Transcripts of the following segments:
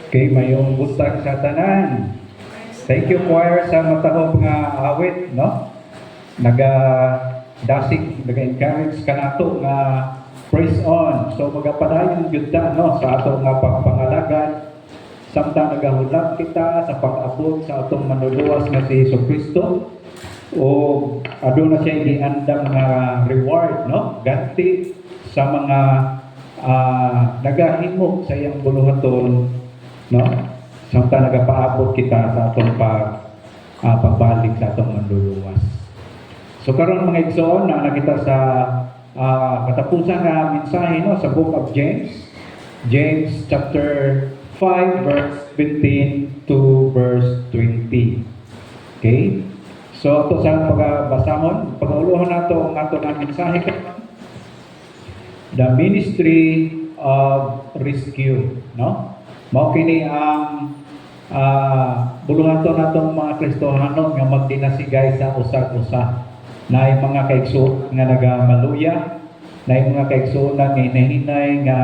Kay mayong butang sa tanan. Thank you choir sa matahog nga awit, no? Naga-dasig, naga-encourage ka nato nga praise on. So magapadayon gyud ta no sa ato nga pagpangalagad samtang nagahulag kita sa pag-abot sa atong manluluwas nga si Jesucristo. O aduna siya giandam nga reward, no? Ganti sa mga nagahimo sa iyang buluhaton, no? Samtang nagapaabot kita sa atong pagbalik sa atong manluluwas. So karon mga igsoon na nakita sa katapusan nga mensahe no sa book of James. James chapter 5 verse 15 to verse 20. Okay? So ito sa pagbasahon, pag-uluhan nato ang ato nga mensahe karon. The ministry of rescue, no? Mao kini ang buluhaton natong mga Kristohano nga magdinasigay sa usag-usa. Naay mga kaigsuon nga nagamaluya, naay mga kaigsuon nga hinahinay nga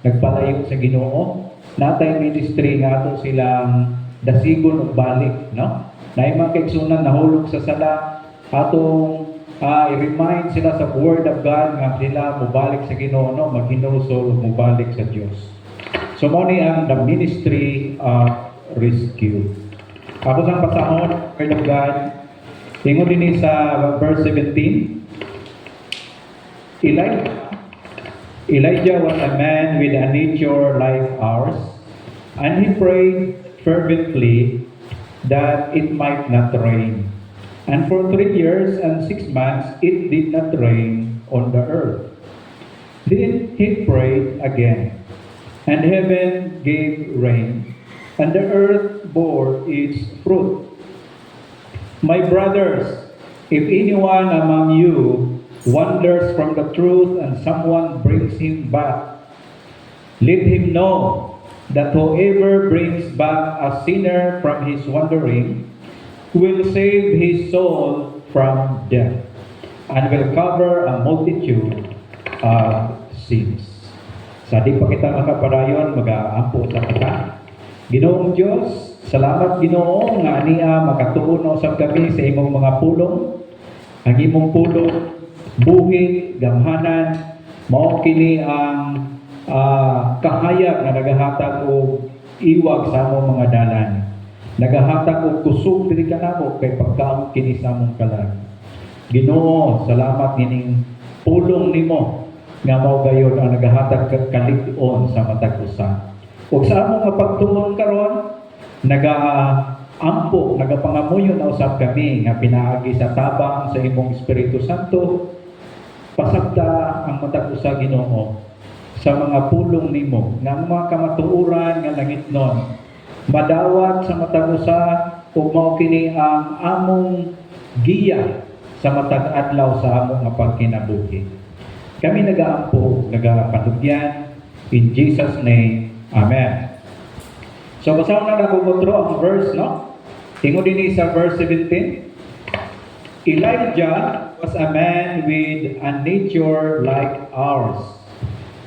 nagpalayo sa Ginoo. Natay ministry nga ato silang dasigon og balik, no? Naay mga kaigsuonan nahulog sa sala atong i-remind sila sa Word of God nga sila mubalik sa Ginoo, no? Maghinusol ug mubalik sa Dios. So mo ni ang the ministry of rescue. Ako sang pasahon, Word of God, ingon din sa verse 17, Elijah was a man with a nature like ours, and he prayed fervently that it might not rain. And for 3 years and 6 months it did not rain on the earth. Then he prayed again, and heaven gave rain, and the earth bore its fruit. My brothers, if anyone among you wanders from the truth and someone brings him back, let him know that whoever brings back a sinner from his wandering will save his soul from death and will cover a multitude of sins. Sa di pa kita makapadayon, mag-aampo sa kita. Ginoong Diyos, salamat Ginoo nga aniya makatuon usab kami sa imong mga pulong. Ang imong pulong buhi, gamhanan, mao kini ang kahayag nga nagahatag og iwag sa among mga dalan. Nagahatag og kusog diri kanamo kay pagkaon kini sa among kalag. Ginoo, salamat gining pulong nimo nga mao gayud ang nagahatag kalig-on sa matag usa. Ug sa among nga pagtuon karon, nagaampo, nagapangamuyo na usab kami nga pinaagi sa tabang sa imong Espiritu Santo. Pasagda ang matag usa Ginoo sa mga pulong nimo nga mga kamatuoran nga langitnon madawat sa matag usa ug mao kini ang among giya sa matag adlaw sa among nga pagkinabuhi. Kami nagaampo, nagapanugyan in Jesus name. Amen. So basahon na nagugutro ang verse, no? Ingon din sa verse 17. Elijah was a man with a nature like ours,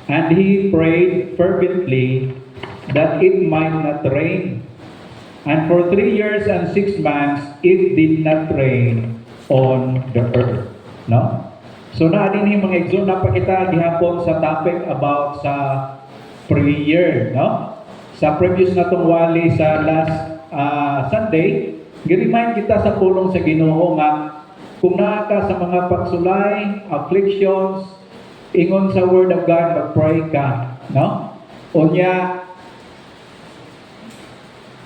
and he prayed fervently that it might not rain. And for 3 years and 6 months, it did not rain on the earth. No? So na din mga igsoon na pa kita gihapon sa topic about sa prayer, no? Sa previous na tong wali sa last Sunday, gi-remind kita sa pulong sa Ginoo nga kung naa ka sa mga pagsulay, afflictions, ingon sa Word of God, mag-pray ka, no? Unya,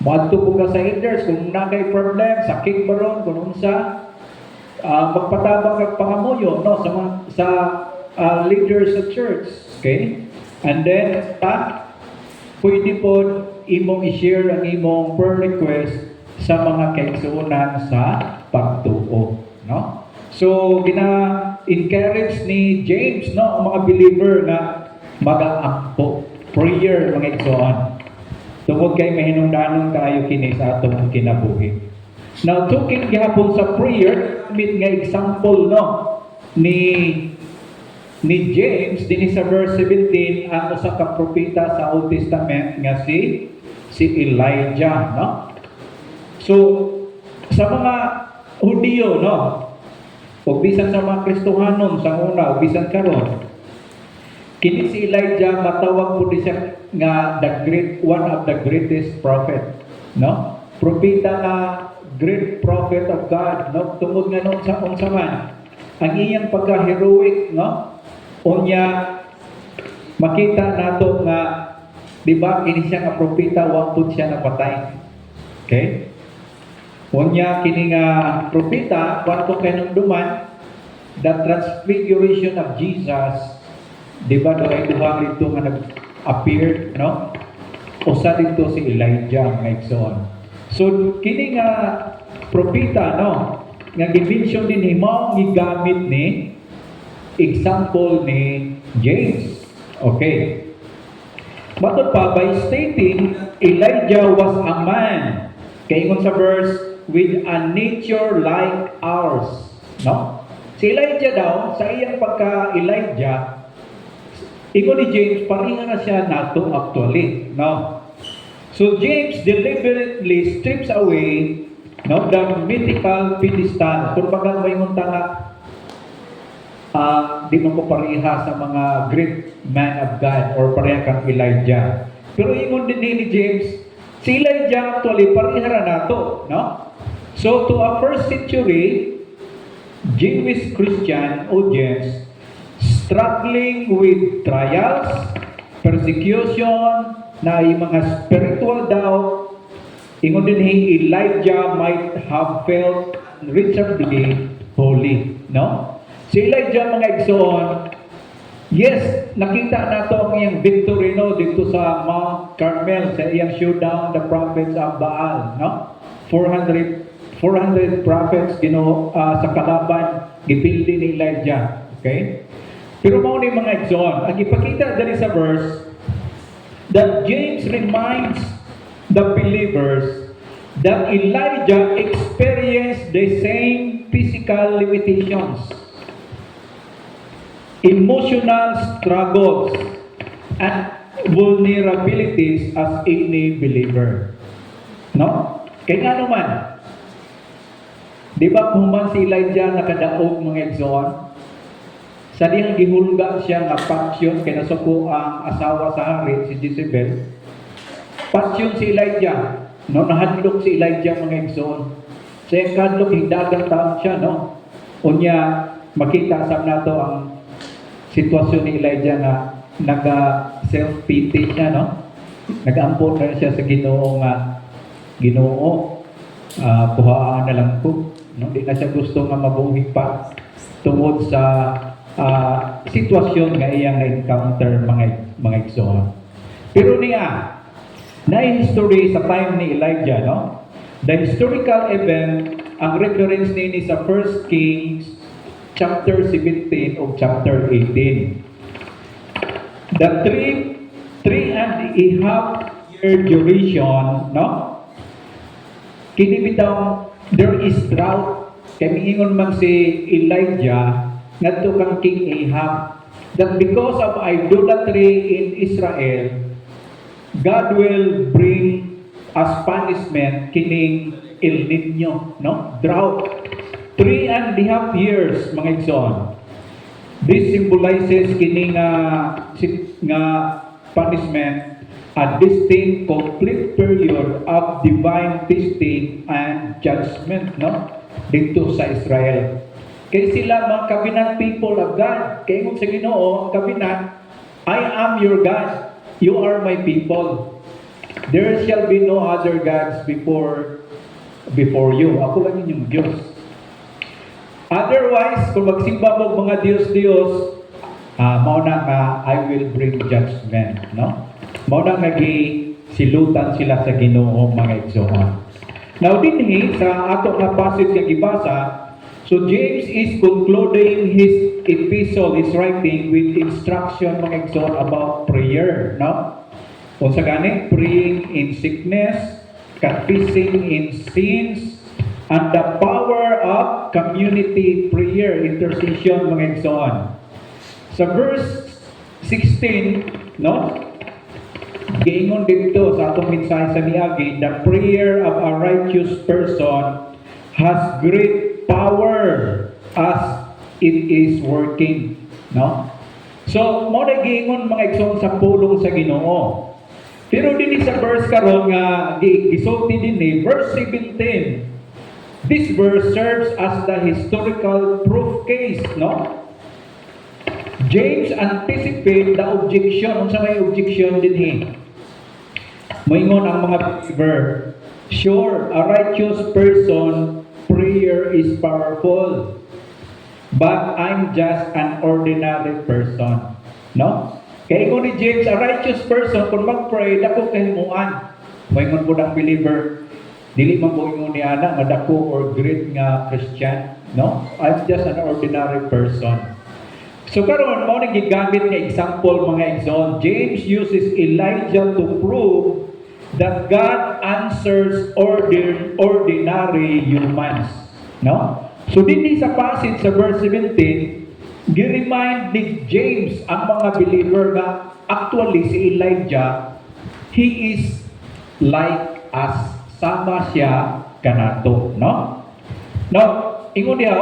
madto po ka sa elders kung na kay problem, sakit baron, kung unsa, magpatabang kag pangamuyo, no? Sa leaders sa church, okay? And then, pwede po imong i-share ang imong prayer request sa mga kaigsuonan sa pagtuo, no? So gina-encourage ni James, no, ang mga believer na mag-aampo prayer mga igsoon. Tungod kay mahinungdanon kaayo kini sa atong kinabuhi. Now talking gihapon sa prayer, mit nga example, no, ni James dinhi sa verse 17 ang usa ka propeta sa Old Testament nga si si Elijah, no? So, sa mga Hudiyo, no? O bisan sa mga Kristohanon sa una, o bisan karon, kini si Elijah matawag po siya nga one of the greatest prophet, no? Propeta nga great prophet of God, no? Tungod nga noon sa unsa man ang iyang pagka-heroic, no? Unya makita nato nga di ba kini siya nga propeta wa pud siya napatay. Okay? Unya kini nga propeta kwanto kay duman the transfiguration of Jesus, di ba do ay duha rito nga nag-appear, no? Usa dito si Elijah nga igsoon. So kini nga propeta, no, nga gi-mention din himo gigamit ni example ni James. Okay. Matod pa by stating Elijah was a man, kaingon sa verse, with a nature like ours, no? Si Elijah daw sa iyang pagka-Elijah, ingon ni James paringa na siya nato actually, no? So James deliberately strips away, no, the mythical pedestal. Kung baga may ngunta nga di mo ko pareha sa mga great man of God or pareha kang Elijah. Pero ingon din ni James, si Elijah actually pareha na nato, no? So to a first century Jewish Christian audience struggling with trials, persecution, na yung mga spiritual doubt, ingon din Elijah might have felt unreasonably holy, no? Si Elijah mga igsoon, yes, nakita nato ang iyang victory, no, dito sa Mount Carmel, sa iyang showdown the prophets of Baal, no? 400 prophets sa kalaban gipildi ni Elijah, okay? Pero mao ni mga igsoon, ang ipakita dali sa verse that James reminds the believers that Elijah experienced the same physical limitations, emotional struggles, and vulnerabilities as any believer. No? Kaya nga naman, di ba kung man si Elijah nakadaog mga igsoon, sa diyang gihulga siya nga passion kay nasuko ang asawa sa hari si Jezebel. Passion si Elijah, no, nahadlok si Elijah mga igsoon. Sa iyang kadlok higdagang taon siya, no. Unya makita sa nato ang sitwasyon ni Elijah na naga self-pity siya, no. Nag-ampon na siya sa Ginoo nga Ginoo, kuhaan na lang ko, no. Di na siya gusto nga mabuhi pa tungod sa sitwasyon nga iyang na-encounter mga igsoon. Pero niya, na-history sa time ni Elijah, no? The historical event, ang reference ni sa 1 Kings chapter 17 o chapter 18. The three and a half year duration, no? Kini bitaw, there is drought. Kaya miingon man si Elijah ngadto kang King Ahab that because of idolatry in Israel, God will bring as punishment kining El Nino, no? Drought. 3.5 years, mga igsoon. This symbolizes kining nga punishment, a distinct, complete period of divine testing and judgment, no? Dito sa Israel. Kaya sila mga covenant people of God. Kaya kung sa Ginoo, ang covenant, I am your God. You are my people. There shall be no other gods before you. Ako lang inyong Diyos. Otherwise, kung magsimba mo mga Diyos-Diyos, mauna nga, I will bring judgment. No? Mauna nga silutan sila sa Ginoo mga igsoon. Now, dinhi sa ato nga passage nga gibasa, so James is concluding his epistle, his writing with instruction mga igsoon about prayer, no? Kung sa gani, praying in sickness, confessing in sins, and the power of community prayer, intercession mga igsoon. Sa verse 16, no? Giingon dito sa atong mensahe sa miagi, the prayer of a righteous person has great power as it is working. No? So, mo na giingon mga igsoon sa pulong sa Ginoo. Pero din sa verse karon nga gisulti din verse 17. This verse serves as the historical proof case, no? James anticipate the objection. Unsa may objection din moingon ang mga believer, sure, a righteous person prayer is powerful, but I'm just an ordinary person. No? Kaya ingon ni James, a righteous person, kung mag-pray, dako kahimuan. Moingon po ng believer, dili man po ingon ni ana, madako or great nga Christian. No? I'm just an ordinary person. So karon mo nang gigamit nga example mga igsoon, James uses Elijah to prove that God answers ordinary humans. No? So dito sa passage sa verse 17, gi-remind ni James ang mga believer na actually si Elijah, he is like us. Sama siya kanato. No? Now, ingon niya,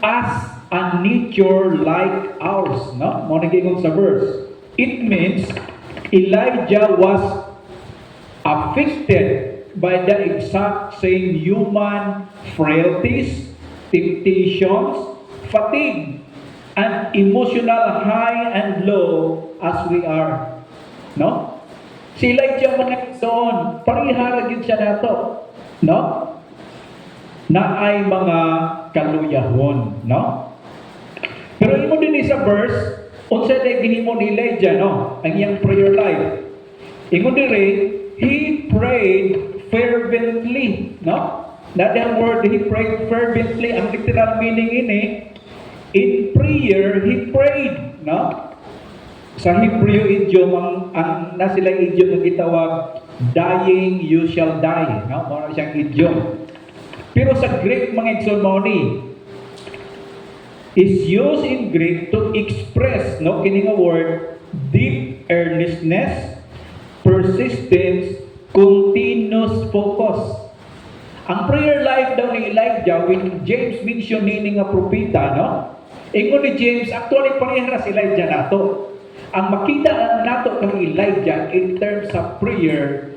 as a nature like ours. No? Mo nag-ingon sa verse. It means Elijah was affected by the exact same human frailties, temptations, fatigue, and emotional high and low as we are. No? Si Elijah mga igsoon, parihara gid siya nato. No? Na ay mga kaluyahon. No? Pero imo din sa verse, unsa day ginhimo ni Elijah, no? Ang iyang prayer life. Ingon diri, he prayed fervently, no? That the word, he prayed fervently. Ang literal meaning ini, in prayer, he prayed, no? Sa Hebrew idiom, ang nasilang idiom na gitawag, dying you shall die, no? Mao siyang idiom. Pero sa Greek mga igsoon mao ni, is used in Greek to express, no, kining a word, deep earnestness, persistence, continuous focus. Ang prayer life daw ni Elijah, when James mentioned ni nga propeta, no? Ingon ni James, actually parehara si Elijah nato. Ang makita nato kang Elijah in terms of prayer,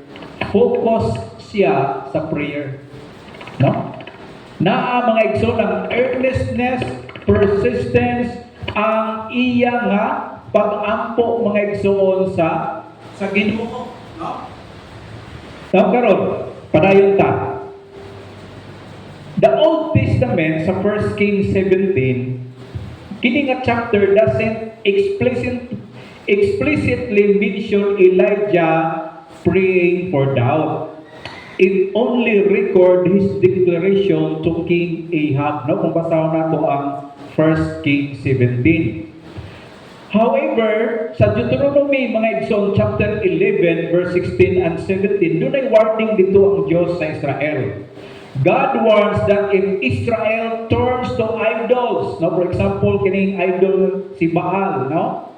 focus siya sa prayer. No? Naa mga igsoon ang earnestness, persistence, ang iya nga pag-ampo mga igsoon sa Ginoo. No? So karon, padayon ta. The Old Testament sa 1 Kings 17, kini nga chapter doesn't explicitly mention Elijah praying for doubt. It only record his declaration to King Ahab. No, kung basahon nato ang 1 Kings 17. However, sa Deuteronomy mga igsoon chapter 11 verse 16 and 17, doon ay warning dito ang Diyos sa Israel. God warns that if Israel turns to idols, no, for example, kining idol si Baal, no?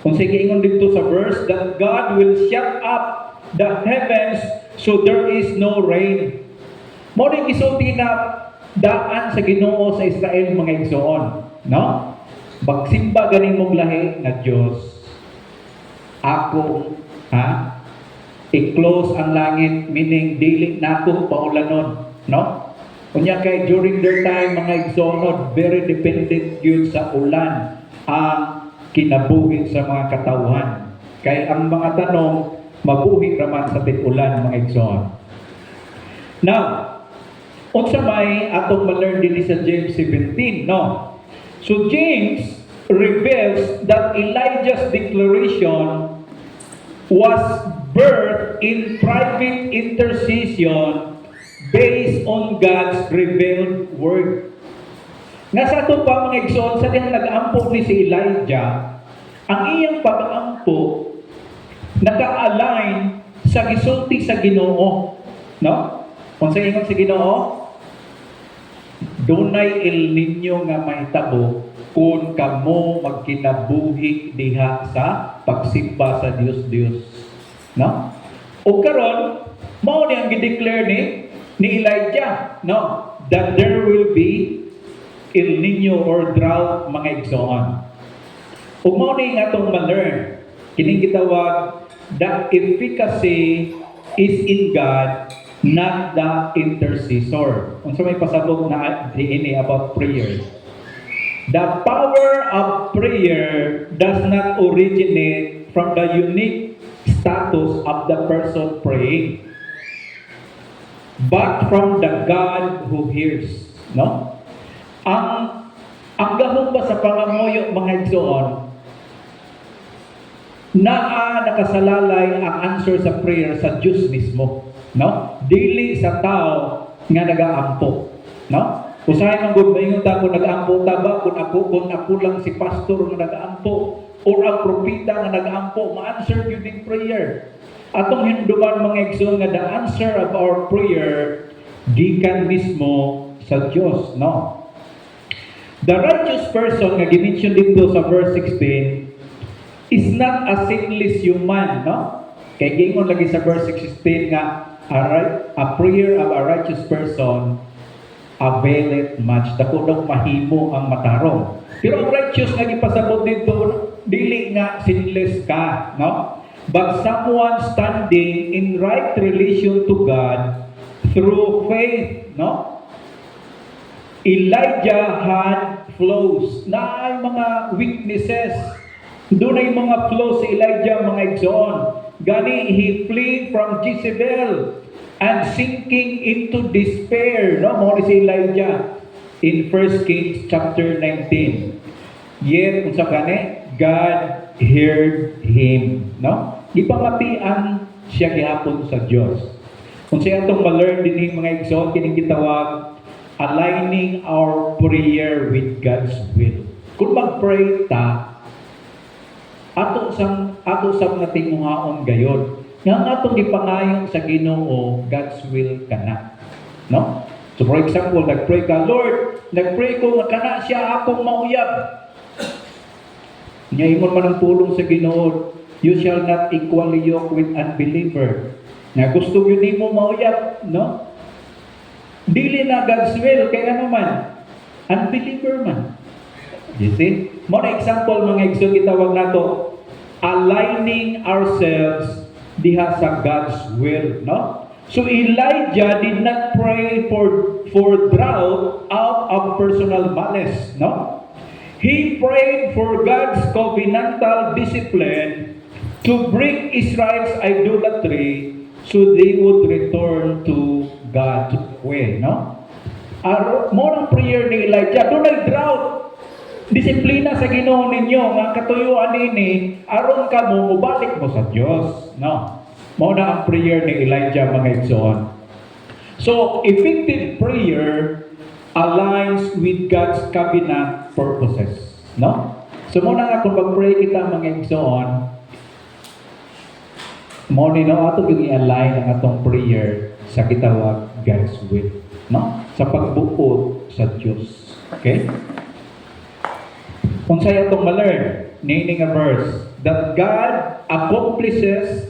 Kung sige ingon dito sa verse, that God will shut up the heavens so there is no rain. Mo ning isulti na daan sa Ginoo sa Israel mga igsoon, no? Bagsimba ganing mong lahi nga Dios. Ako, i-close ang langit, meaning dili nako paulanon, no? Kunya kay during their time mga igsoon, very dependent yun sa ulan ang kinabuhi sa mga katawhan. Kay ang mga tanong mabuhi raman sa tig-ulan mga igsoon. Now, unsa may atong ma-learn din sa James 17, no? So James reveals that Elijah's declaration was birthed in private intercession based on God's revealed word. Nga sa ito pa mga igsoon, sa dihang nag-ampo ni si Elijah, ang iyang pag-ampo naka-align sa gisulti sa Ginoo, no? Kung sa ingon sa Ginoo, dunay El Niño nga mahitabo kung kamo magkinabuhi diha sa pagsimba sa Dios. No? O karon, mao ni ang gideclare ni Elijah, no? That there will be El Nino or drought, mga igsoon. Ug mao ni nga atong ma-learn kining gitawag, the efficacy is in God, not the intercessor. Unsa may pasabot na diini about prayer. The power of prayer does not originate from the unique status of the person praying, but from the God who hears. No? Ang gahom ba sa pangamuyo, mga igsoon, nakasalalay ang answer sa prayer sa Diyos mismo. No? Dili sa tao nga nagaampo. No? Usahay man gud maingon ta kung nagaampo ta ba, kung ako lang si pastor nga nagaampo or ang propeta nga nagaampo, ma-answer yun in prayer. Atong hinduman, mga igsoon, nga the answer of our prayer gikan mismo sa Dios, no? The righteous person nga gimension dito sa verse 16 is not a sinless human, no? Kay gingon lagi sa verse 16 nga a prayer of a righteous person availeth much. Dako daw mahimo ang matarong. Pero ang righteous nga gipasabot dito, dili nga sinless ka, no? But someone standing in right relation to God through faith, no? Elijah had flaws, na ay mga weaknesses. Doon ay mga flaws si Elijah, mga igsoon. Gani, he flee from Jezebel and sinking into despair, no? Mo si Elijah in 1 Kings chapter 19. Yet, unsa gani, God heard him, no? Ipamatian siya gihapon sa Dios. Kung siya itong ma-learn din mga igsoon, kining gitawag aligning our prayer with God's will. Kung mag-pray ta, ato sa mga tinguhaon gayon, nga atong ipangayon sa Ginoo, God's will kana. No? So for example, nag-pray ka, Lord, nag-pray ko nga kana siya akong mauyab. Ngayon man ang tulong sa Ginoo, you shall not equally yoke with unbeliever. Nga gusto yun mo mauyab, no? Dili na God's will, kaya ano man, unbeliever man. You see? More example, mga igsoon, gitawag nato, aligning ourselves diha sa God's will, no? So Elijah did not pray for drought out of personal malice, no? He prayed for God's covenantal discipline to break Israel's idolatry so they would return to God's way, no? More ang prayer ni Elijah, doon ay drought. Disiplina sa Ginoo ninyo, nga katuyuan ini, aron ka mo, mubalik mo sa Diyos, no? Mo na ang prayer ni Elijah, mga igsoon. So, effective prayer aligns with God's covenant purposes, no? So, mo na nga kung pag-pray kita, mga igsoon, mo ni no ato yung i-align ang atong prayer sa gitawag God's will, no? Sa pagbuot sa Dios. Okay? Kung saya itong ma-learn, nining a verse, that God accomplishes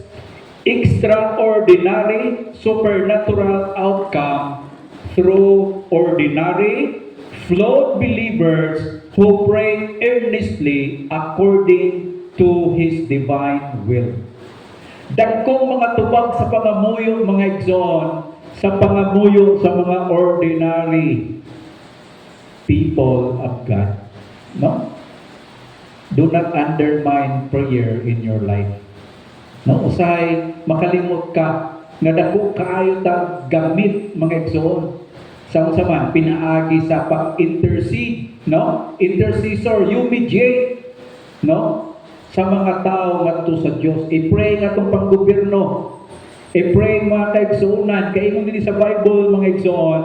extraordinary supernatural outcome through ordinary flawed believers who pray earnestly according to His divine will. Dagkong mga tubag sa pangamuyo, mga igsoon, sa pangamuyo sa mga ordinary people of God. No? Do not undermine prayer in your life. No? Usahay, makalimot ka, nga dako kaayo ta gamit, mga igsoon. Sa man, pinaagi sa pag-intercede, no? Intercessor, you mediate, no? Sa mga tao ngadto sa Dios. I-pray nga itong panggobyerno. I-pray mga kaigsuunan. Kaya kung din sa Bible, mga igsoon,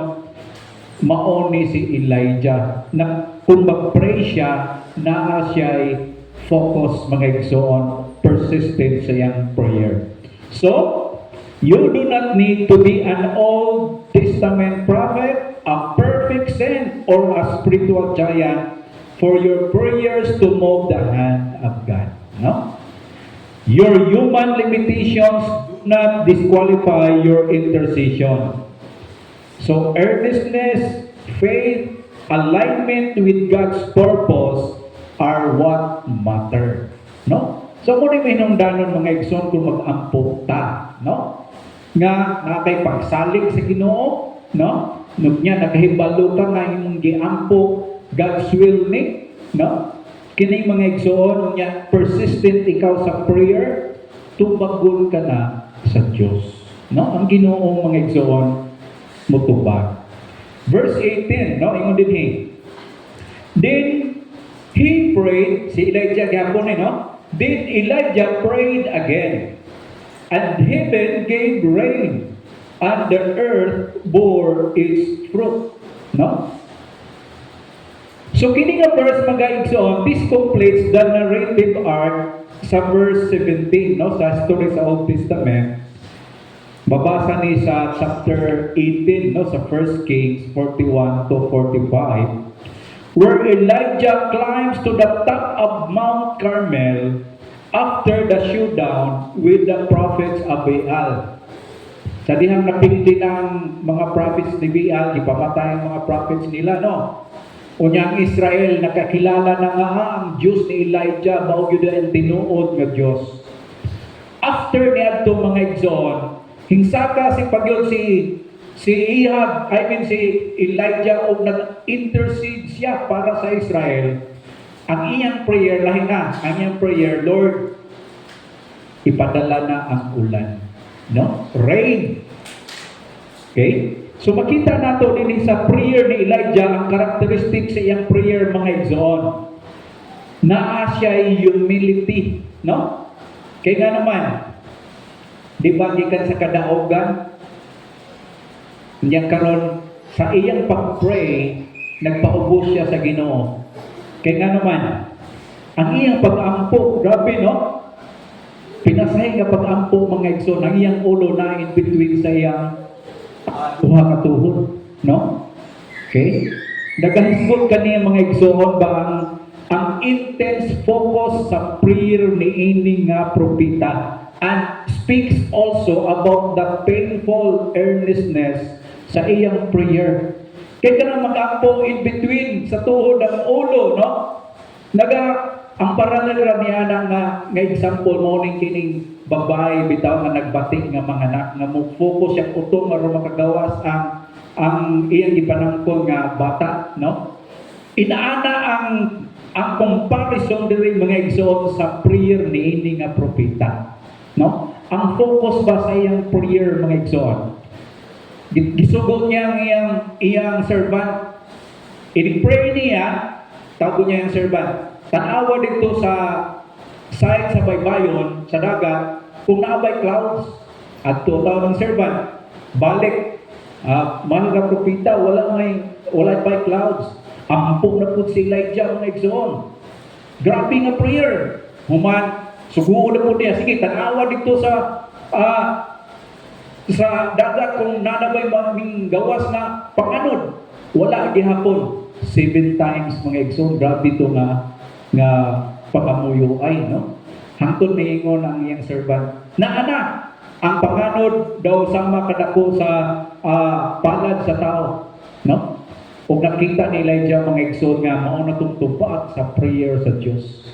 maoni si Elijah. Na kung mag-pray siya, naa siya'y focus, mga igsoon, persistent sa iyang prayer. So, you do not need to be an Old Testament prophet, a perfect saint, or a spiritual giant for your prayers to move the hand of God. No? Your human limitations do not disqualify your intercession. So earnestness, faith, alignment with God's purpose are what matter. No? So kung may hinungdanon mga igsoon kung mag-ampo ta, no? Nga nakay pagsalig sa Ginoo, no? Nya nakahibalo ka nga imong giampo God's will ni, no? Kini mga igsoon nya persistent ikaw sa prayer, tubagol ka na sa Dios. No? Ang Ginoo mga igsoon mutubag. Verse 18, no? Ingon dinhi. Then he prayed, si Elijah gapon ni, no? Then Elijah prayed again, and heaven gave rain, and the earth bore its fruit. No? So kini nga verse mga igsoon, this completes the narrative arc sa verse 17, no? Sa story sa Old Testament. Babasa ni sa chapter 18, no? Sa 1 Kings 41 to 45. Where Elijah climbs to the top of Mount Carmel after the showdown with the prophets of Baal. Sa dihang napili ng mga prophets ni Baal, ipamatay ang mga prophets nila, no? Unyang Israel, nakakilala na nga ang Diyos ni Elijah, baog yun ang tinuod ng Diyos. After niya ito mga igsoon, hingsaka si pagyon si Elijah o nag-intercede siya para sa Israel. Ang iyang prayer, lahi na, ang iyang prayer, Lord, ipadala na ang ulan. No? Rain. Okay? So makita nato din sa prayer ni Elijah, ang karakteristik sa iyang prayer mga igsoon. Naa siya humility. No? Kaya nga naman, di ba gikan sa kadaogan, niya karon sa iyang pag-pray, nagpaubos siya sa Ginoo. Kaya nga naman, ang iyang pag-ampo, grabe no? Pinasahin nga pag-ampo mga igsoon, ang iyang ulo na in between sa iyang duha ka tuhod, no? Okay? Nagahisgot kaniya mga igsoon ba ang intense focus sa prayer ni ini nga propeta, and speaks also about the painful earnestness sa iyang prayer. Kaya ka na mag-ampo in between sa tuhod ng ulo, no? Ang paralel niya nga example mo ning kining babae bitaw nga nagbatik nga mga anak nga mo focus siya utong aron makagawas ang iyang ipanangkon nga bata, no? Inaana ang comparison diri mga igsoon sa prayer ni ini nga propeta, no? Ang focus ba sa iyang prayer mga igsoon? Gisugod niya ang iyang servant. I-pray niya, tawag niya ang servant. Tanawa dito sa side sa baybayon, sa dagat, kung naabay clouds, at tawag ng servant, balik, mga propita, wala pa clouds. Ampong na po si Elijah mga igsoon. Grabe nga prayer. Human, suguo na po niya. Sige, tanawa dito sa dagat kung nanabay maming gawas na panganod. Wala gihapon. 7 times mga igsoon. Grabe ito nga pagamuyo ay, no? Hangtod niingon ang iyang servant. Naana, ang panganod daw sama kadako sa palad sa tao, no? Kung nakita ni Elijah mga igsoon nga mao na tugtugpaat sa prayer sa Dios.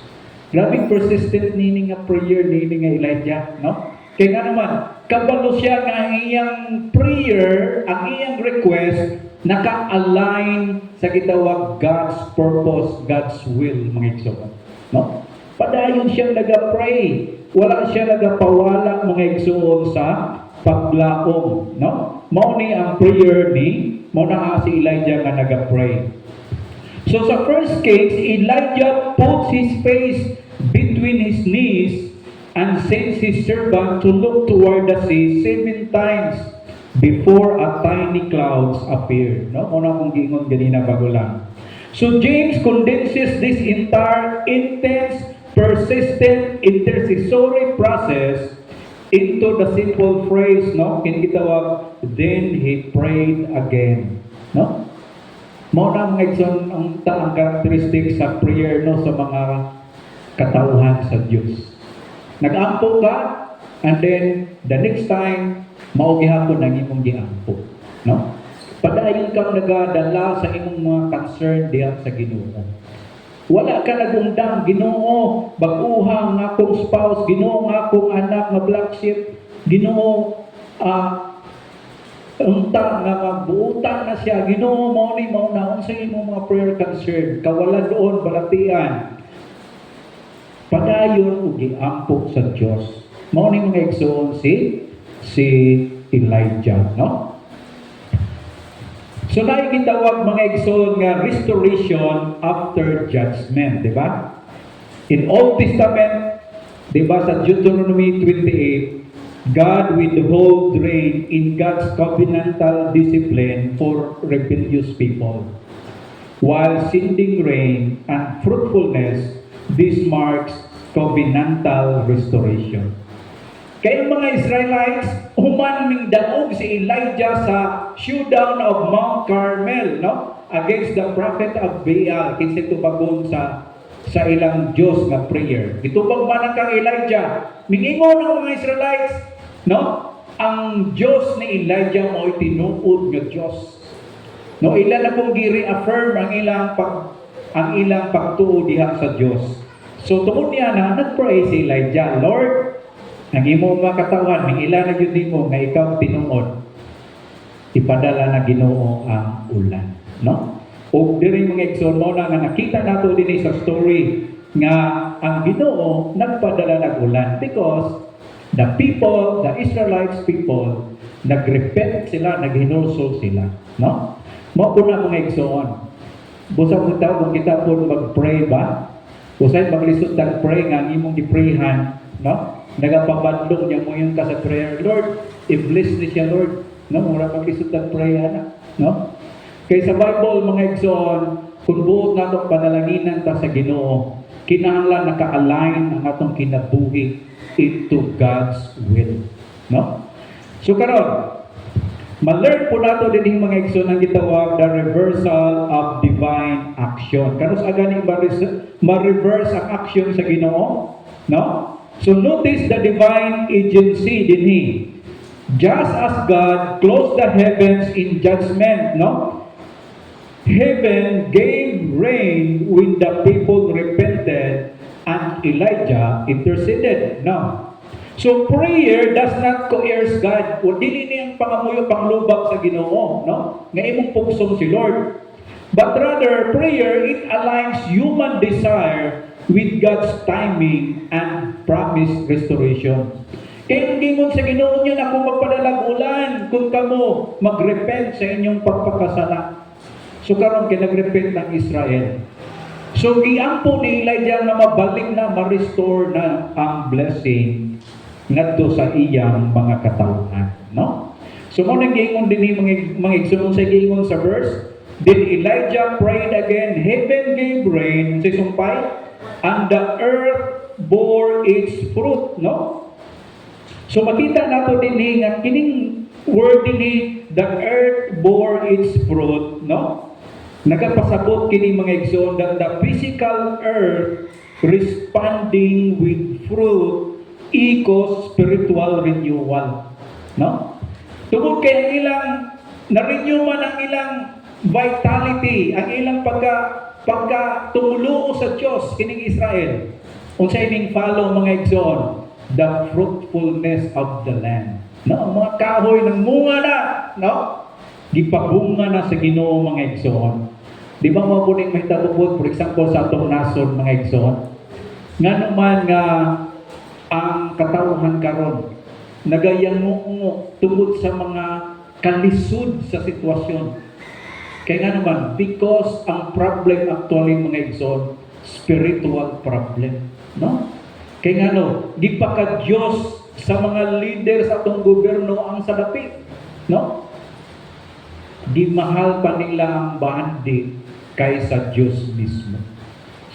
Grabe persistent nini nga prayer nini nga Elijah, no? Kaya nga naman, kabalo siya nga ang iyang prayer, ang iyang request, naka-align sa gitawag God's purpose, God's will, mga igsoon. No? Padayon siyang nag-pray. Wala siya nagapawala mga igsoon sa paglaom. No? Mao ni ang prayer mao na si Elijah nga nag-pray. So sa first case, Elijah puts his face between his knees and sends his servant to look toward the sea 7 times before a tiny clouds appeared. No? Una kong gingon ganina bago lang. So James condenses this entire intense, persistent, intercessory process into the simple phrase, no? Kinitawag, then he prayed again. No? Mao na mga igsoon ang taang characteristic sa prayer, no, sa mga katauhan sa Dios. Nag-ampo ka, and then the next time, mao gihapon ang imong giampo. No? Padayon kang nagadala sa imong mga concern diha sa Ginoo. Wala ka nagundang, Ginoo, baguha nga akong spouse, Ginoo nga akong anak nga black sheep, Ginoo, unta nga magbuutan na siya, Ginoo mao ni mao na sa imong mga prayer concern, kawalan doon balatian. Padayon ug giampo sa Dios. Mao ni mga igsoon si Elijah, no? So na gitawag mga igsoon nga restoration after judgment, di ba? In Old Testament, di ba sa Deuteronomy 28, God withhold rain in God's covenantal discipline for rebellious people, while sending rain and fruitfulness. This marks covenantal restoration. Kaya mga Israelites, human ning daog si Elijah sa showdown of Mount Carmel, no? Against the prophet of Baal, kinsa tubagon sa ilang Diyos nga prayer. Gitubag man kang Elijah, mingingon ang mga Israelites, no? Ang Diyos ni Elijah mo'y tinuod nga Diyos. No, ilan na pong gi-reaffirm ang ilang pagtuo diha sa Diyos. So tungod niya na nagpray si Elijah, Lord, ang imo makatawan, may ilan na yun mo nga ikaw tinuod, ipadala na Ginoo ang ulan. No? O diri mga igsoon mo na nga nakita nato din sa story nga ang Ginoo nagpadala ng ulan because the Israelites people, nagrepent sila, naghinulsol sila. No? Mo po na mga igsoon. Busa po tayo kung kita po mag-pray ba? Busay maglisod pray nga ang imong giprayhan, no? Nagapabadlong niya mo yung ka sa prayer, Lord, i-bless ni siya, Lord. No? Mura maglisod prayer na, no? Kaya sa Bible, mga igsoon, kung buot na itong panalanginan ta sa Ginoo, kinahanglan naka-align ang atong kinabuhi into God's will. No? So karon, ma-learn po nato din yung mga igsoon ang gitawag the reversal of divine action. Kanos agani ma-reverse ang action sa Ginoo? No? So notice the divine agency dinhi. Just as God closed the heavens in judgment, no? Heaven gave rain when the people repented and Elijah interceded. No. So prayer does not coerce God. O dili niyang pangamuyo panglubak sa Ginoo, no? Nga imong pugson si Lord. But rather prayer it aligns human desire with God's timing and promised restoration. Kaya ang gingon sa Ginoo niya na kung magpadalag ulan, kung kamo magrepent sa inyong pagpakasala. So karon kay nagrepent ng Israel. So giampo ni Elijah na mabalik na, ma-restore na ang blessing ngadto sa iyang mga katawhan, no? So mo nang gingon din mga igsoon sa gingon sa verse, then Elijah prayed again, heaven gave rain, sa sumpay, and the earth bore its fruit, no? So makita nato din nga kining word din the earth bore its fruit, no? Nagapasabot kini mga igsoon that the physical earth responding with fruit equals spiritual renewal, no? Tungod kay ang ilang na-renew man ang ilang vitality, ang ilang pagka tumulo sa Dios kining Israel. Unsay ning follow mga igsoon, the fruitfulness of the land. No, ang mga kahoy ng munga na, no? Gipabunga na sa Ginoo mga igsoon. Di ba mo kuning may tabubot, for example sa atong nason mga igsoon, nga naman nga ang katawhan karon nagayango tungod sa mga kalisod sa sitwasyon. Kaya nga naman, because ang problem actually mga igsoon, spiritual problem, no? Kaya nga no, di pa ka Diyos sa mga leader sa atong gobyerno ang salapi, no? Di mahal pa nila ang bandi kaysa Diyos mismo.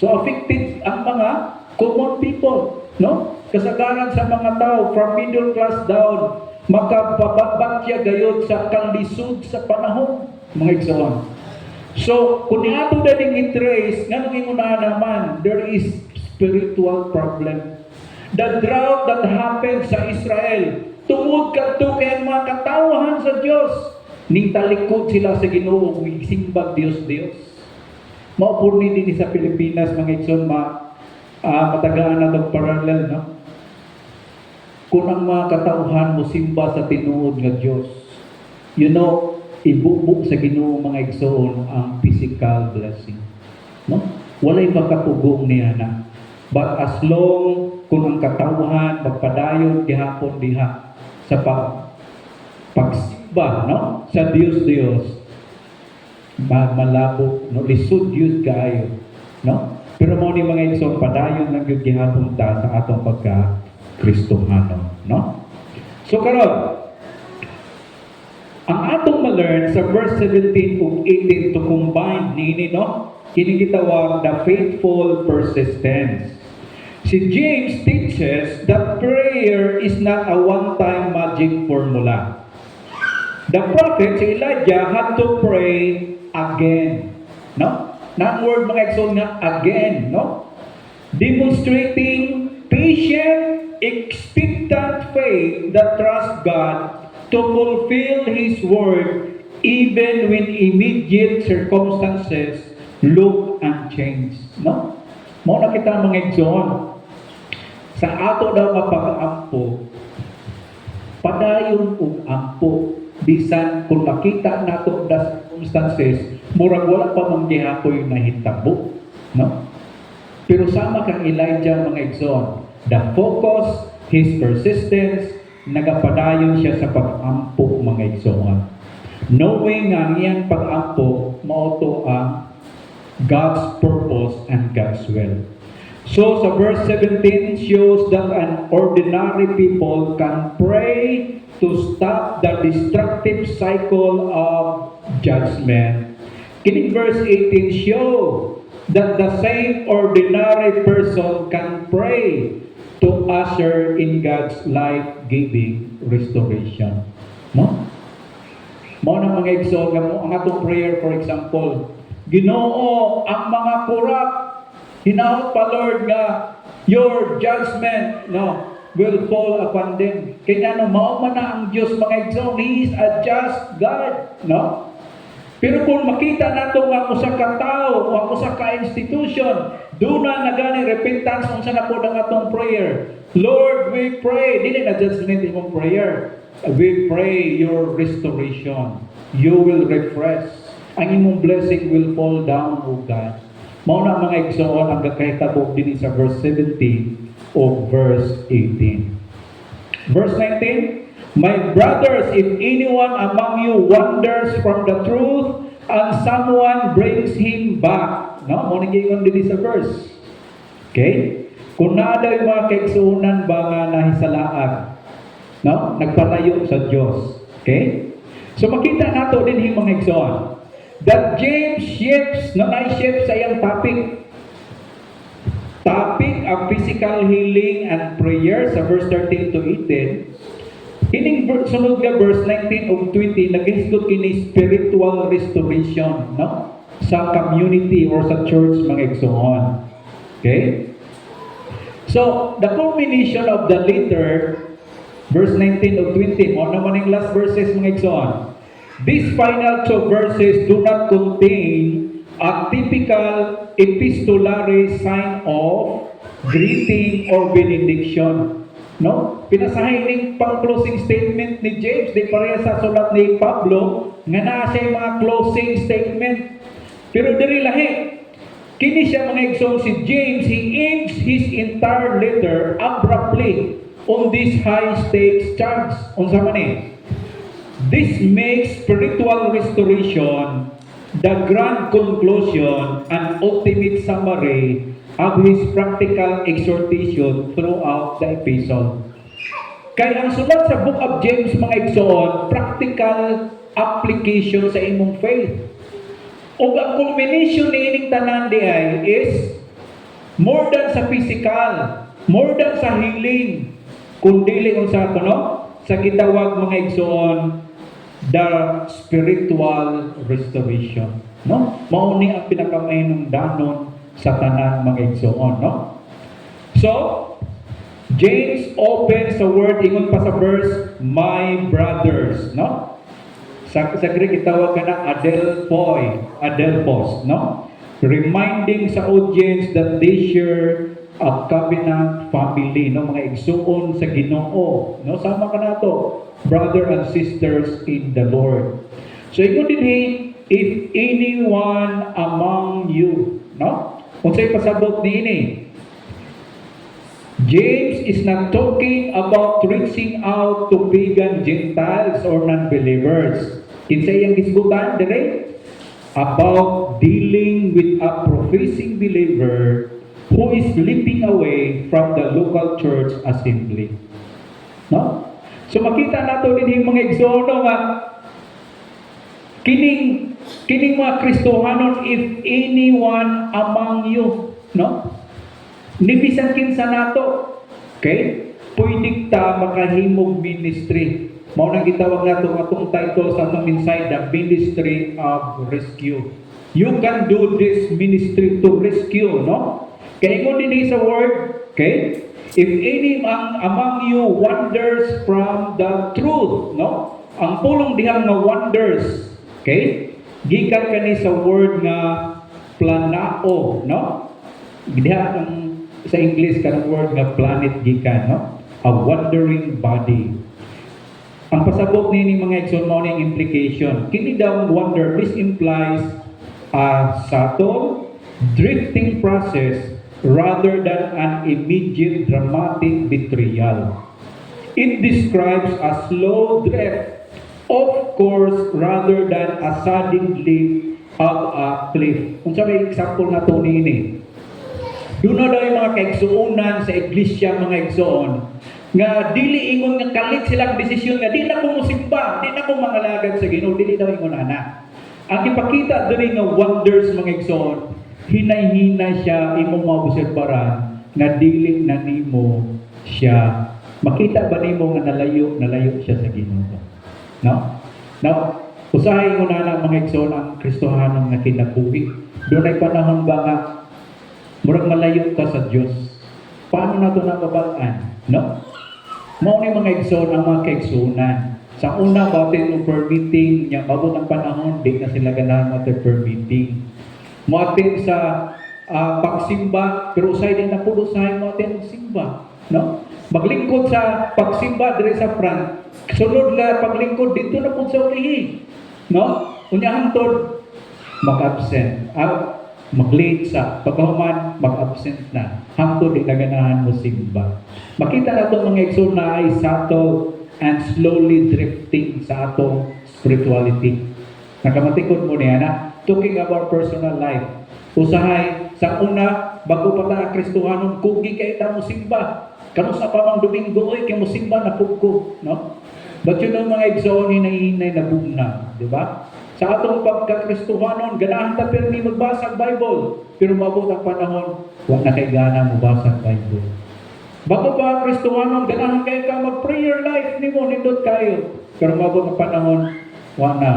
So affected ang mga common people, no? Kasagaran sa mga tao from middle class down, makababakya gayod sa kalisod sa panahon, mga igsoon. So, kung niato dating i-trace, nga nung imunahan naman, there is spiritual problem. The drought that happened sa Israel, tungod kadto kay mga katawhan sa Dios, ning talikod sila sa Ginoo, simbag Dios. Maupurni din sa Pilipinas, mga igsoon, matagaan na itong parallel, no? Kung ang mga katauhan mo simba sa tinuod nga Diyos, ibubuk sa Ginoo, mga igsoon, ang physical blessing. No? Walay makapugong niya na. But as long kung ang katauhan magpadayon gihapon diha sa pagsimba, no? Sa Dios, malabo, no? Lisod Diyos kaayo, no? Pero mo ni mga igsoon, padayon lang yung gihapon ta sa atong pagka-Kristohano, no? So karon, ang atong ma-learn sa verse 17 ug 18 to combine nini, no? Kini gitawag the faithful persistence. Si James teaches that prayer is not a one-time magic formula. The prophet, si Elijah, had to pray again. No? Na word mga igsoon nga again, no? Demonstrating patient, expectant faith that trusts God to fulfill His word even when immediate circumstances look unchanged. No? Mo na kita mga igsoon, sa ato daw nga pag-ampo, padayon ug ampo, bisan kung makita nato the circumstances, murag wala pa mang gihapoy nahitabo, no? Pero sama kang Elijah, mga igsoon, the focus, his persistence, nagapadayon siya sa pag-ampo, mga igsoon. Knowing nga iyang pag-ampo, mauto ang God's purpose and God's will. So sa verse 17 shows that an ordinary people can pray to stop the destructive cycle of judgment. In verse 18 show that the same ordinary person can pray to usher in God's life-giving restoration. No? Mao na mga igsoon nga mo ang atong prayer, for example, Ginoo, ang mga kurap, hinaot pa Lord nga your judgment, no, will fall upon them. Kaya mao man na ang Dios, mga igsoon, He is a just God, no? Pero kung makita nato nga usa ka tawo o usa ka institution, doon na nagani repentance unsa na po ang atong prayer. Lord, we pray, dili na judgment imong prayer. We pray your restoration. You will refresh. Ang imong blessing will fall down, O God. Mao na mga igsoon ang gakahitabo din sa verse 17 o verse 18. Verse 19, my brothers, if anyone among you wanders from the truth and someone brings him back. No? Mao ni giingon din sa verse. Okay? Kung naaday mga kaigsuonan ba nga nahisalaan, no? Nagpalayo sa Dios. Okay? So makita nato din yung mga igsoon that James shifts, no, na-shift sa iyang topic ang physical healing and prayer sa verse 13 to 18. Kining sunod nga verse 19 ug 20 naghisgot kini spiritual restoration, no, sa community or sa church, mga igsoon. Okay? So the culmination of the later verse 19 ug 20 mo naman ang last verses, mga igsoon. These final two verses do not contain a typical epistolary sign of greeting or benediction. No? Pinasahin ning pang-closing statement ni James, di pareha sa sulat ni Pablo, nga naa siya mga closing statement. Pero diri lahi, kini siya, mga igsoon, si James, he ends his entire letter abruptly on this high-stakes charge. Unsa man ni? This makes spiritual restoration the grand conclusion and ultimate summary of his practical exhortation throughout the epistle. Kaya ang sulat sa Book of James, mga igsoon, practical application sa imong faith. O ang culmination ni ining tanan di ay is more than sa physical, more than sa healing, kundi unsa kuno sa gitawag, mga igsoon, the spiritual restoration. No? Mao ni ang pinakamainong danon sa tanan, mga igsoon, no? So, James opens the word, ingon pa sa verse, my brothers, no? Sa Greek, itawag ka na adelphos, no? Reminding sa audience that they share a covenant family, no? Mga igsuon sa Ginoo, no? Sama ka na to, brother and sisters in the Lord. So, ingon din if anyone among you, no? Kung sa'yo pasabot ni ini, James is not talking about reaching out to pagan Gentiles or non-believers. Kinsa iyang gisgutan dire? About dealing with a professing believer who is slipping away from the local church assembly. No? So makita nato din yung mga igsono nga kining mga Kristohanon, if anyone among you, no? Nibisan kinsa nato, okay? Pwede ta makahimog ministry. Mao nang gitawag nato atong title sa atong inside, the ministry of rescue. You can do this ministry to rescue, no? Kaya mo din sa word, okay? If any among you wanders from the truth, no? Ang pulong dihang nga wanders, okay? Gikan kani sa word nga planao, no? Diha ang sa English kanang word nga planet gikan, no? A wandering body. Ang pasabot ni mga igsoon mao ning implication. Kini daw wander, this implies a subtle drifting process rather than an immediate dramatic betrayal. It describes a slow drift, of course, rather than a sudden leap of a cliff. Kung sa may example na to ni doon na daw yung mga kaigsuunan sa iglesia, mga igsoon, nga dili ingon nga kalit silang desisyon nga di na ko musimba, di na ko mangalagad sa Ginoo, dili daw ingon ana. Ang ipakita diri nga wonders, mga igsoon, hinay-hina siya imong maobserbaran nga dili na nimo siya. Makita ba nimo nga nalayo siya sa Ginoo? No? Now, usahay mo na lang mga igsoon ang Kristohanon nga kinabuhi. Doon ay panahon ba nga murag malayo ka sa Diyos. Paano na ito nababalaan? No? Mao ni mga igsoon ang mga kaigsunan. Sa una, batin mo per meeting, niya mabot ang panahon, di na sila ganahan mo per meeting. Matin sa pagsimba, pero usay din na po usay mo atin magsimba. No? Maglingkod sa pagsimba dire sa front. Sunod la paglingkod dito na po sa ulihi. No? Unya hantod mag-absent. Mag-late sa pagkahuman, mag-absent na. Hangtod di naganahan mo simba. Makita na itong mga igsoon na ay subtle and slowly drifting sa atong spirituality. Nakamatikod mo niya na, talking about personal life. Usahay, sa una, bago pa ta Kristohanon, kugi kay ta mo simba. Kano sa pamang Domingo, oy, kay mo simba na pugko. No? But yun ang mga igsoon hinay-hinay na bugna. Di ba? Sa atong pagka-Kristohanon, ganahan ta pero ni magbasa Bible. Pero mabot ang panahon, wala na kay gana magbasa Bible. Bago pa Kristohanon, ganahan kayo ka mag-prayer life ni mo, nindot kayo. Pero mabot ang panahon, wala na.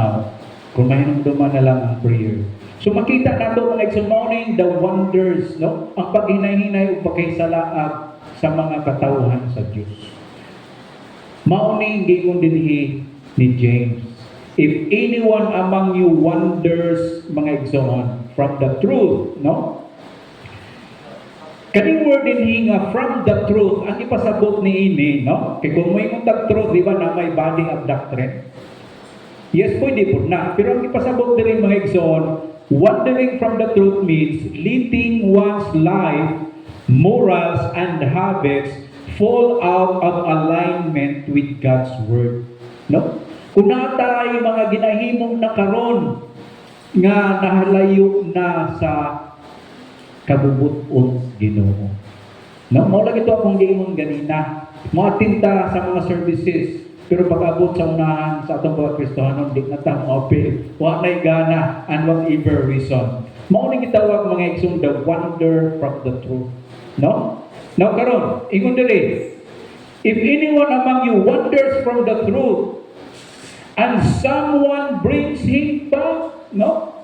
Kung mahinumduman na lang ang prayer. So makita nato mga igsoon, the wonders, no? Ang paghinay-hinay o pagkaisalaag sa mga katauhan sa Diyos. Mauning gigon dinhi ni James. If anyone among you wonders, mga igsoon, from the truth, no? Kaning word din nga from the truth, ang ipasabot ni ini, no? Kaya kung may mong truth, di ba na may body of doctrine? Yes, pwede po na. Pero ang ipasabot din mga igsoon, wandering from the truth means letting one's life, morals, and habits fall out of alignment with God's word. No? Kung natay mga ginahimong na karon nga nahalayo na sa kabubuton Ginoo. No, mao lang ito akong giingon ganina. Moatinta sa mga services, pero pag-abot sa unahan sa atong mga Kristohanon, di na ta mo-appeal. Wa nay gana and whatever reason. Mao ni gitawag mga igsoon the wonder from the truth. No? Now karon, ingon diri, if anyone among you wanders from the truth, and someone brings him back, no?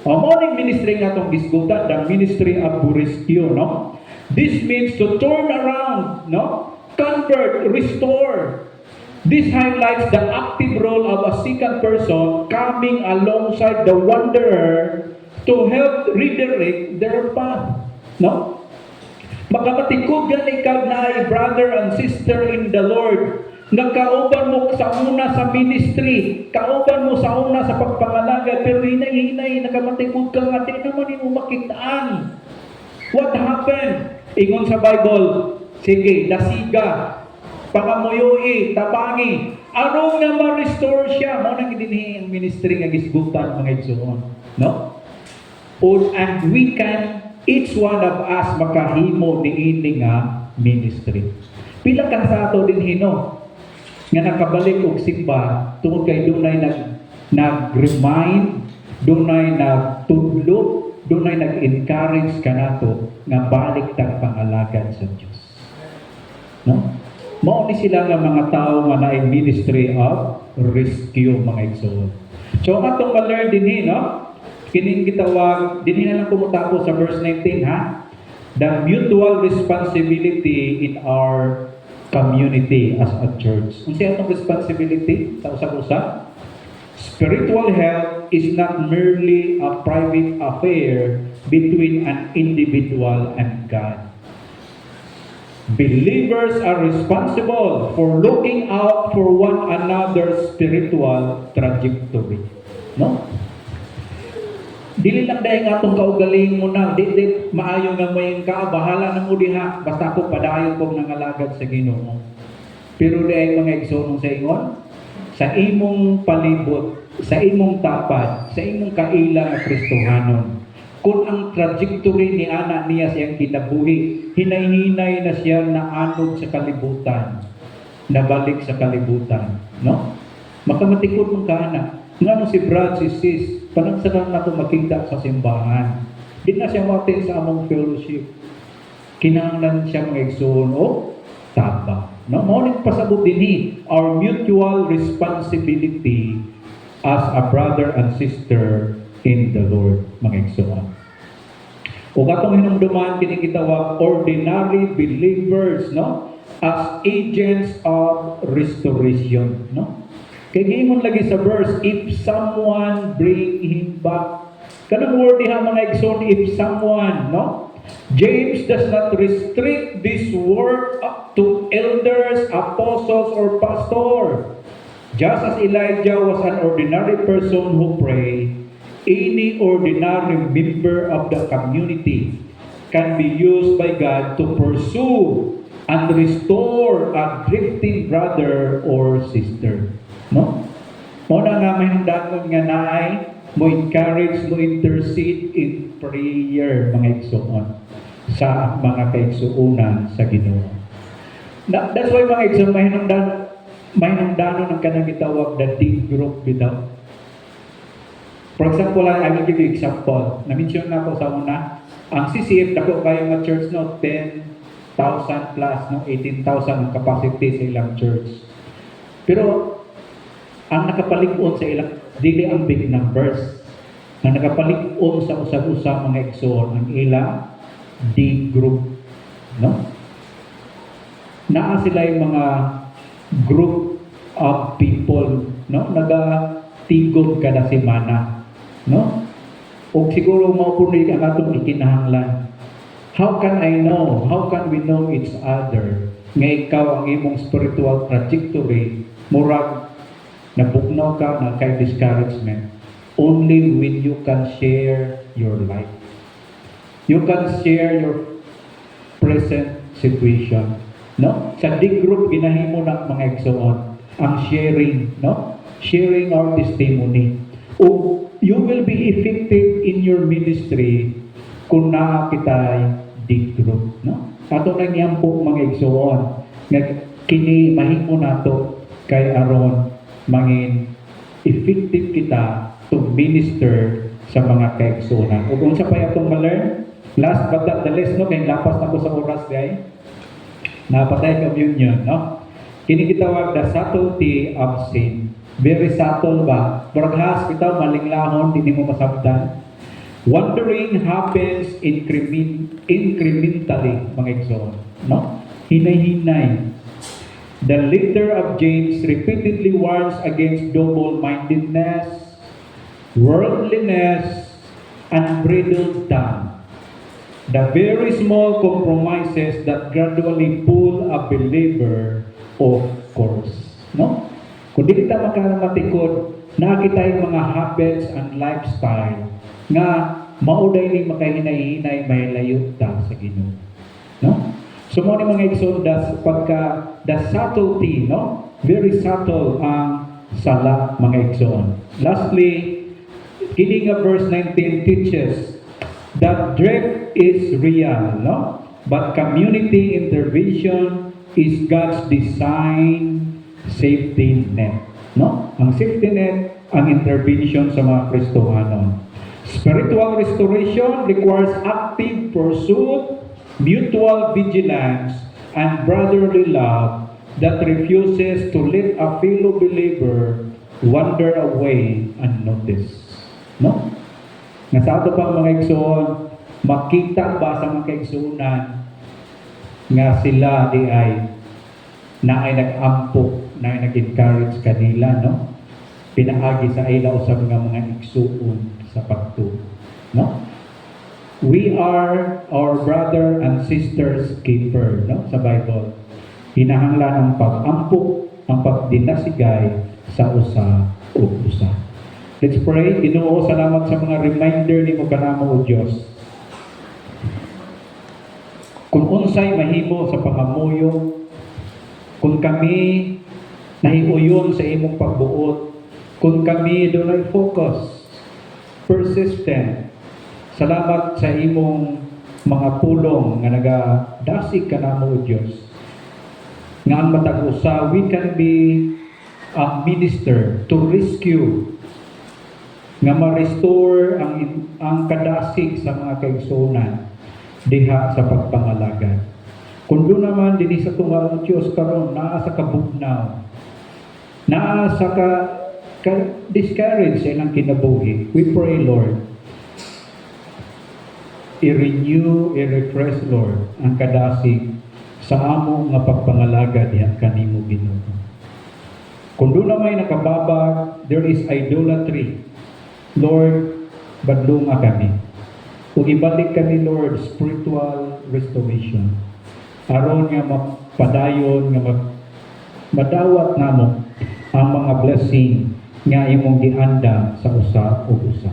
O morning ministry nga itong gisgutan, the ministry of rescue, no? This means to turn around, no? convert, restore. This highlights the active role of a second person coming alongside the wanderer to help redirect their path. No? Makamatikod yan ikaw na brother and sister in the Lord. Nagkauban mo sa una sa ministry, kauban mo sa una sa pagpangalaga, pero hinay-hinay, nakamatikod ka nga, di naman mo makitaan. What happened? Ingon sa Bible, sige, dasiga, pangamuyoi, tabangi. Ano nga ma-restore siya? Mo nang idinhi ang ministry nga gisgutan mga igsoon. No? And we can, each one of us, makahimo niini nga ministry. Pila ka sa ato din hino, nga nakabalik og simba, tungod kay dunay nag-remind, dunay nagtudlo, dunay nag-encourage ka nato nga balik tag pangalagad sa Dios. No? Mao ni sila nga mga tao nga naay ministry of rescue mga igsoon. So atong ma-learn dinhi, no? Kining gitawag dinhi na lang kumutapos sa verse 19 ha. The mutual responsibility in our community as a church. Unsa atong responsibility sa usab-usab? Spiritual health is not merely a private affair between an individual and God. Believers are responsible for looking out for one another's spiritual trajectory. No? Dili lang dahil nga itong kaugaling mo na, di maayo nga mo yung ka, bahala na mo diha, basta ako padayon kong nangalagad sa Ginoo. Pero dahil mga igsoon sa ingon, sa imong palibot, sa imong tapad, sa imong kaila nga Kristohanon, kung ang trajectory ni anak niya siyang kinabuhi, hinay-hinay na siya naanod sa kalibutan, nabalik sa kalibutan. No? Makamatikod mong kaanak. Nga si Brad, si Sis, panagsanan na ito makita sa simbahan. Di na siya matin sa among fellowship. Kinahanglan siya mga igsoon o tabang. No? Maulit pasabot din our mutual responsibility as a brother and sister in the Lord, mga igsoon. O katong hinumduman, kinigitawag ordinary believers, no? As agents of restoration, no? Kaya giingon lagi sa verse, if someone bring him back. Kanang word diha mga igsoon, if someone, no? James does not restrict this word up to elders, apostles, or pastor. Just as Elijah was an ordinary person who prayed, any ordinary member of the community can be used by God to pursue and restore a drifting brother or sister. No? Muna nga may hindanon nga naay, mo encourage, mo intercede in prayer, mga igsoon, sa mga kaigsuunan sa Ginoo. That's why mga igsoon, may hindanon ang kanang gitawag the D group bitaw. For example, I will give you example. Na-mention na ko sa una, ang CCF, dako kayo nga church, no, 10,000 plus, no, 18,000 ang capacity sa ilang church. Pero, ang nakapalig-on sa ilang, dili ang big numbers. Ang nakapalig-on sa usab-usab mga igsoon, ang ilang D group. No? Naa sila yung mga group of people, no? Nagatigod kada semana. No? O siguro maupunin ang atong ikinahanglan. How can I know? How can we know each other? Nga ikaw ang imong spiritual trajectory, murag nabugnaw ka na kay discouragement. Only when you can share your life. You can share your present situation. No? Sa D group, ginahimo na mga igsoon ang sharing, no? Sharing our testimony. O you will be effective in your ministry kung naa kitay D group, no? Ato nang yampo mga igsoon nga kini mahimo nato kay aron mangin effective kita to minister sa mga kaigsuonan. Ug unsa pa atong ma-learn? Last but not the least, no, kay lapas na ko sa oras guys. Napatay communion, no? Kini gitawag the subtlety of sin. Very subtle ba? Paraghas kita malinglahon, hindi mo masabtan. Wandering happens incrementally, mga igsoon. No? Hinay-hinay. The letter of James repeatedly warns against double-mindedness, worldliness, unbridled tongue. The very small compromises that gradually pull a believer off course. No? Kung di kita makamatikod, nakita yung mga habits and lifestyle nga mauday ni makahinay-hinay may layo ta sa Ginoo. No? So mo ni mga igsoon pagka the subtlety, no? Very subtle ang sala mga igsoon. Lastly, kini nga verse 19 teaches that drift is real, no? But community intervention is God's design safety net, no? Ang safety net ang intervention sa mga Kristohanon. Spiritual restoration requires active pursuit, mutual vigilance, and brotherly love that refuses to let a fellow believer wander away unnoticed. No? Nga sa ato pang mga igsoon, makita ba sa mga igsuunan nga sila di ay na ay nag-ampok, na ay nag-encourage kanila, no? Pinaagi sa ila usab nga mga igsuon sa pagtuo, no? We are our brother and sister's keeper, no? Sa Bible. Hinahanglan ang pag-ampok, ang pagdinasigay sa usa o usa. Let's pray. Ginoo, salamat sa mga reminder ni mo kanamo o Dios. Kung unsay mahimo sa pangamuyo, kung kami nahiuyon sa imong pagbuot, kung kami dunay focus, persistent, salamat sa imong mga pulong nga nagadasig kanamo o Dios. Nga ang matag usa, we can be a minister to rescue, nga ma-restore ang kadasig sa mga kaigsuonan diha sa pagpangalaga. Kung doon naman din sa tunga ng Diyos karon naa sa kabugnaw, naa sa discourage sa ilang kinabuhi, we pray, Lord, i-renew, i-refresh, Lord, ang kadasig sa amo nga pagpangalaga diha kanimo Ginoo. Kung doon na may nakababag, there is idolatry. Lord, badlunga kami. Kung ibalik kami, Lord, spiritual restoration. Aron nga mapadayon, nga madawat namo ang mga blessing nga imong gianda sa usa o usa.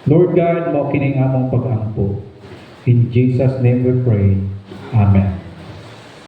Lord God, mao kini nga among pag-ampo. In Jesus' name we pray. Amen.